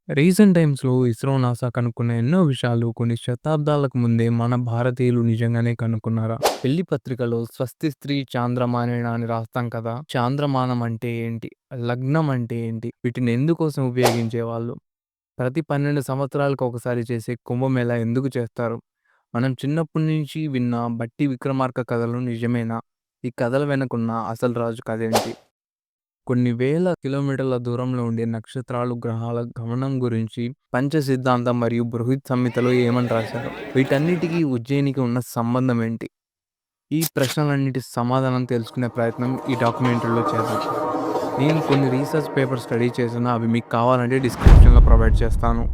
Recent టైమ్స్‌లో ISRO, NASA కనుక్కున్న ఎన్నో విషయాలు కొన్ని శతాబ్దాలకు ముందే మన భారతీయులు నిజంగానే కనుక్కున్నారా? పెళ్లి పత్రికలో స్వస్తి స్త్రీ చాంద్రమానేన అని రాస్తాం కదా! చాంద్రమానం అంటే ఏంటి? లగ్నం అంటే ఏంటి? వీటిని ఎందుకోసం ఉపయోగించేవాళ్ళు? ప్రతి 12 సంవత్సరాలకు ఒకసారి చేసే కుంభమేళా ఎందుకు చేస్తారు? మనం చిన్నప్పటి నుంచి విన్న బట్టి విక్రమార్క కథలు నిజమేనా? ఈ కథల వెనకున్న అసలు రాజు కథేంటి? కొన్ని వేల కిలోమీటర్ల దూరంలో ఉండే నక్షత్రాలు, గ్రహాల గమనం గురించి పంచ సిద్ధాంతం మరియు బృహత్ సంహితలో ఏమని రాశారు? వీటన్నిటికీ ఉజ్జయినికి ఉన్న సంబంధం ఏంటి? ఈ ప్రశ్నలన్నిటి సమాధానం తెలుసుకునే ప్రయత్నం ఈ డాక్యుమెంటరీలో చేద్దాం. నేను కొన్ని రీసెర్చ్ పేపర్ స్టడీ చేసిన అవి మీకు కావాలంటే డిస్క్రిప్షన్లో ప్రొవైడ్ చేస్తాను.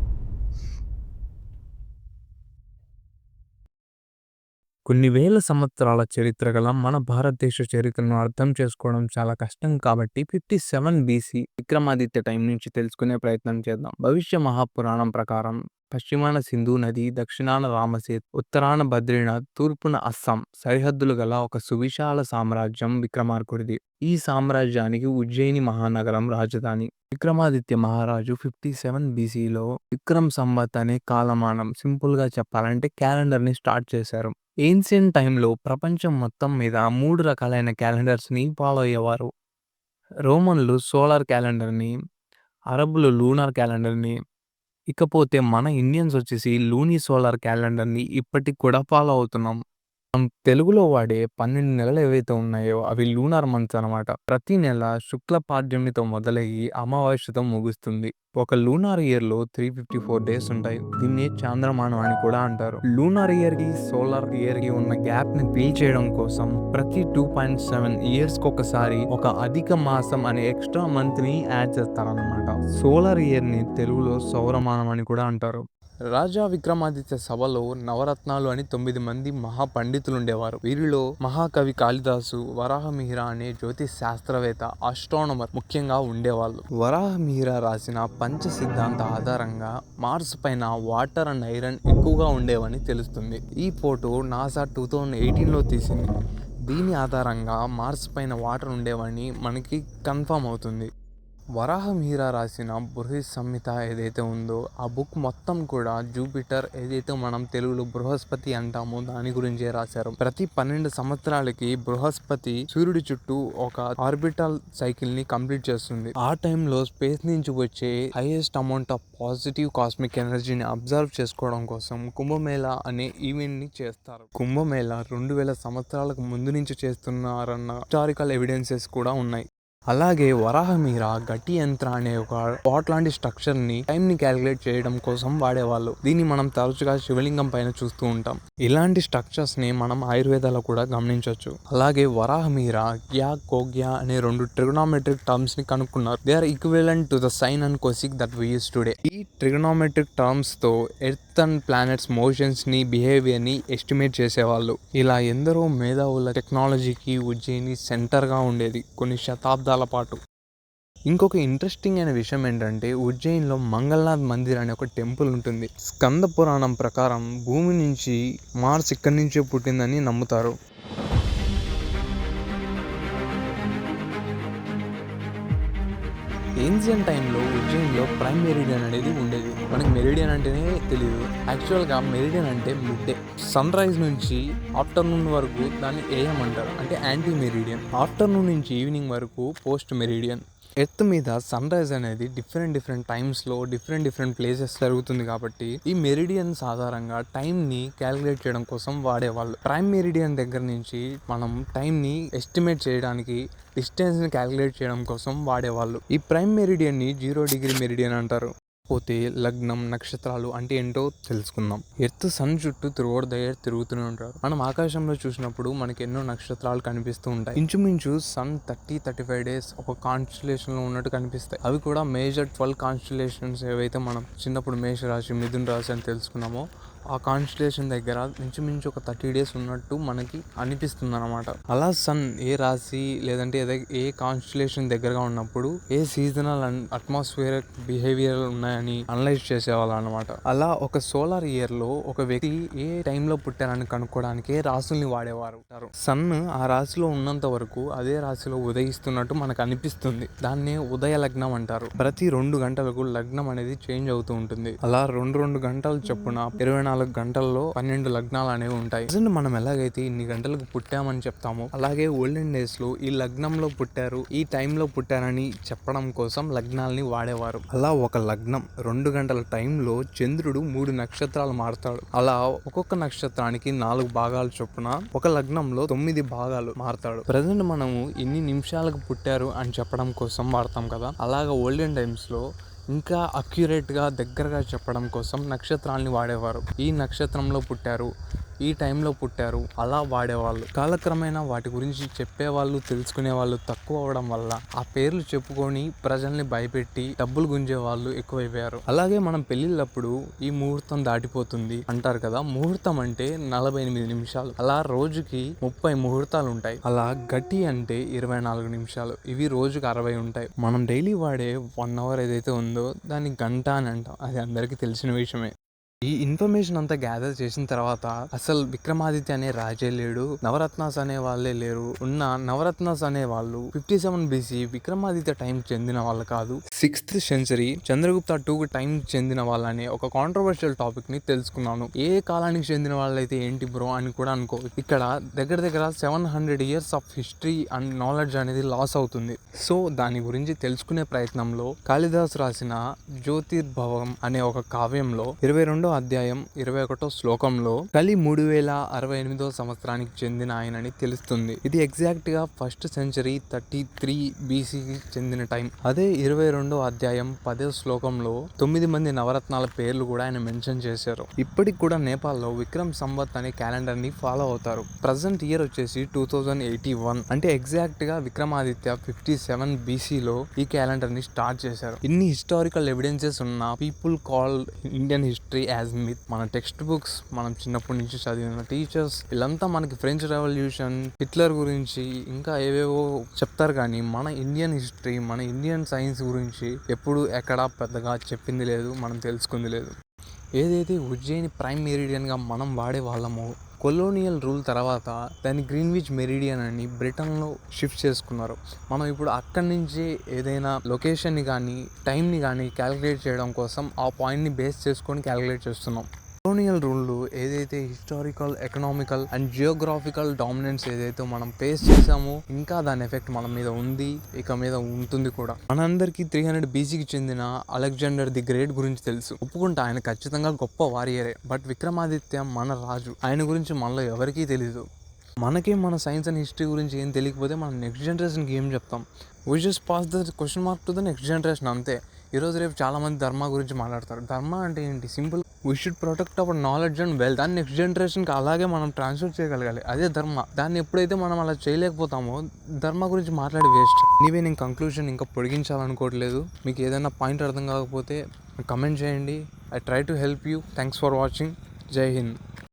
కొన్ని వేల సంవత్సరాల చరిత్ర గల మన భారతదేశ చరిత్రను అర్థం చేసుకోవడం చాలా కష్టం కాబట్టి 57 బీసీ విక్రమాదిత్య టైం నుంచి తెలుసుకునే ప్రయత్నం చేద్దాం. భవిష్య మహాపురాణం ప్రకారం పశ్చిమాన సింధు నది, దక్షిణాన రామసేతు, ఉత్తరాన బద్రీనాథ్, తూర్పున అస్సాం సరిహద్దులు గల ఒక సువిశాల సామ్రాజ్యం విక్రమార్కుడిది. ఈ సామ్రాజ్యానికి ఉజ్జయిని మహానగరం రాజధాని. విక్రమాదిత్య మహారాజు 57 బీసీలో విక్రమ్ సంవత్ అనే కాలమానం, సింపుల్గా చెప్పాలంటే క్యాలెండర్ని స్టార్ట్ చేశారు. ఏన్షియంట్ టైంలో ప్రపంచం మొత్తం మీద 3 రకాలైన క్యాలెండర్స్‌ని ఫాలో అయ్యేవారు. రోమన్లు సోలార్ క్యాలెండర్‌ని, అరబ్బులు లూనార్ క్యాలెండర్‌ని, ఇకపోతే మన ఇండియన్స్ వచ్చేసి లూనీ సోలార్ క్యాలెండర్‌ని ఇప్పటికి కూడా ఫాలో అవుతున్నాం. మనం తెలుగులో వాడే 12 నెలలు ఏవైతే ఉన్నాయో అవి లూనార్ మంత్స్ అనమాట. ప్రతి నెల శుక్ల పాడ్యమితో మొదలయ్యి అమావాస్యతో ముగుస్తుంది. ఒక లూనార్ ఇయర్‌లో 354 డేస్ ఉంటాయి. దీన్ని చాంద్రమానం అని కూడా అంటారు. లూనార్ ఇయర్‌కి, సోలార్ ఇయర్‌కి ఉన్న గ్యాప్‌ని ఫిల్ చేయడం కోసం ప్రతి 2.7 ఇయర్స్‌కి ఒకసారి ఒక అధిక మాసం అనే ఎక్స్ట్రా మంత్‌ని యాడ్ చేస్తారన్నమాట. సోలార్ ఇయర్‌ని తెలుగులో సౌరమానం అని కూడా అంటారు. రాజా విక్రమాదిత్య సభలో నవరత్నాలు అని 9 మంది మహా పండితులుండేవారు. వీరిలో మహాకవి కాళిదాసు, వరాహమిహిర అనే జ్యోతిష్ శాస్త్రవేత్త, ఆస్ట్రానమర్ ముఖ్యంగా ఉండేవాళ్ళు. వరాహమిహిర రాసిన పంచ సిద్ధాంత ఆధారంగా మార్స్ పైన వాటర్ అండ్ ఐరన్ ఎక్కువగా ఉండేవని తెలుస్తుంది. ఈ ఫోటో నాసా 2018లో తీసింది. దీని ఆధారంగా మార్స్ పైన వాటర్ ఉండేవని మనకి కన్ఫర్మ్ అవుతుంది. వరాహమిహిర రాసిన బృహత్ సంహిత ఏదైతే ఉందో ఆ బుక్ మొత్తం కూడా జూపిటర్, ఏదైతే మనం తెలుగులో బృహస్పతి అంటామో దాని గురించే రాశారు. ప్రతి 12 సంవత్సరాలకి బృహస్పతి సూర్యుడి చుట్టూ ఒక ఆర్బిటల్ సైకిల్ ని కంప్లీట్ చేస్తుంది. ఆ టైంలో స్పేస్ నుంచి వచ్చే highest amount of positive cosmic ఎనర్జీని అబ్జర్వ్ చేసుకోవడం కోసం కుంభమేళా అనే ఈవెంట్ ని చేస్తారు. కుంభమేళా 2000 సంవత్సరాలకు ముందు నుంచి చేస్తున్నారన్న హిస్టారికల్ ఎవిడెన్సెస్ కూడా ఉన్నాయి. అలాగే వరాహమిహిర గట్టి యంత్ర అనే ఒక పాట్ లాంటి స్ట్రక్చర్ ని టైం ని క్యాలిక్యులేట్ చేయడం కోసం వాడేవాళ్ళు. దీన్ని మనం తరచుగా శివలింగం పైన చూస్తూ ఉంటాం. ఇలాంటి స్ట్రక్చర్స్ ని మనం ఆయుర్వేదాలో కూడా గమనించవచ్చు. అలాగే వరాహమిహిర గ్యా, కోగ్యా అనే 2 ట్రిగోనామెట్రిక్ టర్మ్స్ ని కనుక్కున్నారు. They are equivalent to the sine and cosec that we use today. ఈ ట్రిగోనామెట్రిక్ టర్మ్స్ తో ఎర్త్ అండ్ ప్లానెట్స్ మోషన్స్ ని, బిహేవియర్ ని ఎస్టిమేట్ చేసేవాళ్ళు. ఇలా ఎందరో మేధావుల టెక్నాలజీకి ఉజ్జయిని సెంటర్ గా ఉండేది కొన్ని శతాబ్దాల పాటు. ఇంకొక ఇంట్రెస్టింగ్ అయిన విషయం ఏంటంటే ఉజ్జయిన్లో మంగళనాథ్ మందిర్ అనే ఒక టెంపుల్ ఉంటుంది. స్కంద పురాణం ప్రకారం భూమి నుంచి మార్స్ ఇక్కడి నుంచే పుట్టిందని నమ్ముతారు. ఏన్షియంట్ టైంలో ఉజ్జయిన్లో ప్రైమ్ మెరిడియన్ అనేది ఉండేది. మనకి మెరిడియన్ అంటేనే తెలియదు. యాక్చువల్గా మెరిడియన్ అంటే మిడ్ డే. సన్ రైజ్ నుంచి ఆఫ్టర్నూన్ వరకు దాన్ని ఏఎం అంటారు, అంటే యాంటీ మెరిడియన్. ఆఫ్టర్నూన్ నుంచి ఈవినింగ్ వరకు పోస్ట్ మెరిడియన్. ఎర్త్ మీద సన్ రైజ్ అనేది డిఫరెంట్ టైమ్స్లో డిఫరెంట్ ప్లేసెస్ జరుగుతుంది కాబట్టి ఈ మెరిడియన్స్ ఆధారంగా టైంని క్యాలిక్యులేట్ చేయడం కోసం వాడేవాళ్ళు. ప్రైమ్ మెరిడియన్ దగ్గర నుంచి మనం టైంని ఎస్టిమేట్ చేయడానికి డిస్టెన్స్ని క్యాలిక్యులేట్ చేయడం కోసం వాడేవాళ్ళు. ఈ ప్రైమ్ మెరిడియన్ని 0 డిగ్రీ మెరిడియన్ అంటారు. పోతే లగ్నం, నక్షత్రాలు అంటే ఏంటో తెలుసుకుందాం. ఎర్త్ సన్ చుట్టూ త్రూఅవుట్ ద ఇయర్ తిరుగుతూనే ఉంటారు. మనం ఆకాశంలో చూసినప్పుడు మనకి ఎన్నో నక్షత్రాలు కనిపిస్తూ ఉంటాయి. ఇంచుమించు సన్ 30-35 డేస్ ఒక కాన్స్టలేషన్ లో ఉన్నట్టు కనిపిస్తాయి. అవి కూడా మేజర్ 12 కాన్స్టలేషన్స్ ఏవైతే మనం చిన్నప్పుడు మేషరాశి, మిథున రాశి అని తెలుసుకున్నామో ఆ కాన్స్టలేషన్ దగ్గర ఇంచుమించు ఒక 30 days ఉన్నట్టు మనకి అనిపిస్తుంది అనమాట. అలా సన్ ఏ రాశి లేదంటే ఏ కాన్స్టలేషన్ దగ్గరగా ఉన్నప్పుడు ఏ సీజనల్ అండ్ అట్మాస్ఫియరిక్ బిహేవియర్ ఉన్నాయని అనలైజ్ చేసేవాళ్ళు అనమాట. అలా ఒక సోలార్ ఇయర్ లో ఒక వ్యక్తి ఏ టైంలో పుట్టారని కనుక్కోవడానికి రాసుల్ని వాడేవారు. సన్ ఆ రాశిలో ఉన్నంత వరకు అదే రాశిలో ఉదయిస్తున్నట్టు మనకు అనిపిస్తుంది. దాన్ని ఉదయ లగ్నం అంటారు. ప్రతి 2 గంటలకు లగ్నం అనేది చేంజ్ అవుతూ ఉంటుంది. అలా 2 గంటలు చొప్పున 24 గంటల్లో 12 లగ్నాలు అనేవి ఉంటాయి. మనం ఎలాగైతే ఇన్ని గంటలకు పుట్టామని చెప్తామో అలాగే ఓల్డెన్ డేస్ లో ఈ లగ్నంలో పుట్టారు, ఈ టైంలో పుట్టారని చెప్పడం కోసం లగ్నాల్ని వాడేవారు. అలా ఒక లగ్నం 2 గంటల టైంలో చంద్రుడు 3 నక్షత్రాలు మారుతాడు. అలా ఒక్కొక్క నక్షత్రానికి 4 భాగాలు చొప్పున ఒక లగ్నంలో 9 భాగాలు మారుతాడు. ప్రజెంట్ మనము ఇన్ని నిమిషాలకు పుట్టారు అని చెప్పడం కోసం వాడతాం కదా, అలాగా ఓల్డెన్ టైమ్స్ లో ఇంకా అక్యురేట్గా దగ్గరగా చెప్పడం కోసం నక్షత్రాల్ని వాడేవారు. ఈ నక్షత్రంలో పుట్టారు, ఈ టైంలో పుట్టారు అలా వాడేవాళ్ళు. కాలక్రమేణా వాటి గురించి చెప్పేవాళ్ళు, తెలుసుకునే వాళ్ళు తక్కువ అవడం వల్ల ఆ పేర్లు చెప్పుకొని ప్రజల్ని భయపెట్టి డబ్బులు గుంజే వాళ్ళు ఎక్కువైపోయారు. అలాగే మనం పెళ్లిళ్ళప్పుడు ఈ ముహూర్తం దాటిపోతుంది అంటారు కదా, ముహూర్తం అంటే 48 నిమిషాలు. అలా రోజుకి 30 ముహూర్తాలు ఉంటాయి. అలా గటి అంటే 24 నిమిషాలు. ఇవి రోజుకి 60 ఉంటాయి. మనం డైలీ వాడే 1 hour ఏదైతే ఉందో దాన్ని గంట అని అంటాం. అది అందరికీ తెలిసిన విషయమే. ఈ ఇన్ఫర్మేషన్ అంతా గ్యాదర్ చేసిన తర్వాత అసలు విక్రమాదిత్య అనే రాజే లేడు, నవరత్నాస్ అనే వాళ్ళే లేరు. ఉన్న నవరత్నాస్ అనే వాళ్ళు 57 BC విక్రమాదిత్య టైం చెందిన వాళ్ళు కాదు, 6th century చంద్రగుప్త 2 టైం చెందిన వాళ్ళనే ఒక కాంట్రవర్షియల్ టాపిక్ ని తెలుసుకున్నాను. ఏ కాలానికి చెందిన వాళ్ళైతే ఏంటి బ్రో అని కూడా అనుకోవచ్చు. ఇక్కడ దగ్గర 700 years of history and knowledge అనేది లాస్ అవుతుంది. సో దాని గురించి తెలుసుకునే ప్రయత్నంలో కాళిదాసు రాసిన జ్యోతిర్భవం అనే ఒక కావ్యంలో 22వ అధ్యాయం 21వ శ్లోకంలో కలి 3068వ సంవత్సరానికి చెందిన ఆయనని తెలుస్తుంది. ఇది ఎగ్జాక్ట్ గా 1st century 33 BCకి చెందిన టైం. అదే 22వ అధ్యాయం 10వ శ్లోకంలో 9 మంది నవరత్నాల పేర్లు కూడా ఆయన మెన్షన్ చేశారు. ఇప్పటికి కూడా నేపాల్లో విక్రమ్ సంవత్ అనే క్యాలెండర్ ని ఫాలో అవుతారు. ప్రజెంట్ ఇయర్ వచ్చేసి 2081. అంటే ఎగ్జాక్ట్ గా విక్రమాదిత్య 57 BC లో ఈ క్యాలెండర్ ని స్టార్ట్ చేశారు. ఇన్ని హిస్టారికల్ ఎవిడెన్సెస్ ఉన్న people called Indian history as myth. మన టెక్స్ట్ బుక్స్, మనం చిన్నప్పటి నుంచి చదివిన టీచర్స్ వీళ్ళంతా మనకి ఫ్రెంచ్ రెవల్యూషన్, హిట్లర్ గురించి ఇంకా ఏవేవో చెప్తారు, కానీ మన ఇండియన్ హిస్టరీ, మన ఇండియన్ సైన్స్ గురించి ఎప్పుడు ఎక్కడా పెద్దగా చెప్పింది లేదు, మనం తెలుసుకుంది లేదు. ఏదైతే ఉజ్జయిని ప్రైమ్ మెరిడియన్గా మనం వాడే వాళ్ళమో కొలోనియల్ రూల్ తర్వాత దాన్ని గ్రీన్విచ్ మెరిడియన్ అని బ్రిటన్లో షిఫ్ట్ చేసుకున్నారు. మనం ఇప్పుడు అక్కడి నుంచి ఏదైనా లొకేషన్ని కానీ టైంని కానీ క్యాలిక్యులేట్ చేయడం కోసం ఆ పాయింట్ని బేస్ చేసుకొని క్యాలిక్యులేట్ చేస్తున్నాం. కొలోనియల్ రూల్లో ఏదైతే historical, economical and geographical dominance ఏదైతే మనం ఫేస్ చేసామో ఇంకా దాని ఎఫెక్ట్ మన మీద ఉంది, ఇక మీద ఉంటుంది కూడా. మనందరికీ 300 BCకి చెందిన అలెగ్జాండర్ ది గ్రేట్ గురించి తెలుసు. ఒప్పుకుంటా ఆయన ఖచ్చితంగా గొప్ప వారియరే. బట్ విక్రమాదిత్య మన రాజు, ఆయన గురించి మనలో ఎవరికీ తెలీదు. మనకే మన సైన్స్ అండ్ హిస్టరీ గురించి ఏం తెలియకపోతే మనం నెక్స్ట్ జనరేషన్కి ఏం చెప్తాం? We just pass the question mark to the next generation అంతే. ఈరోజు రేపు చాలామంది ధర్మ గురించి మాట్లాడతారు. ధర్మ అంటే ఏంటి? Simple, we should protect our knowledge and wealth. దాన్ని నెక్స్ట్ జనరేషన్కి అలాగే మనం ట్రాన్స్ఫర్ చేయగలగాలి. అదే ధర్మ. దాన్ని ఎప్పుడైతే మనం అలా చేయలేకపోతామో ధర్మ గురించి మాట్లాడి వేస్ట్. నేను కంక్లూజన్ ఇంకా పొడిగించాలనుకోవట్లేదు. మీకు ఏదైనా పాయింట్ అర్థం కాకపోతే కమెంట్ చేయండి. I try to help you. Thanks for watching. జై హింద్.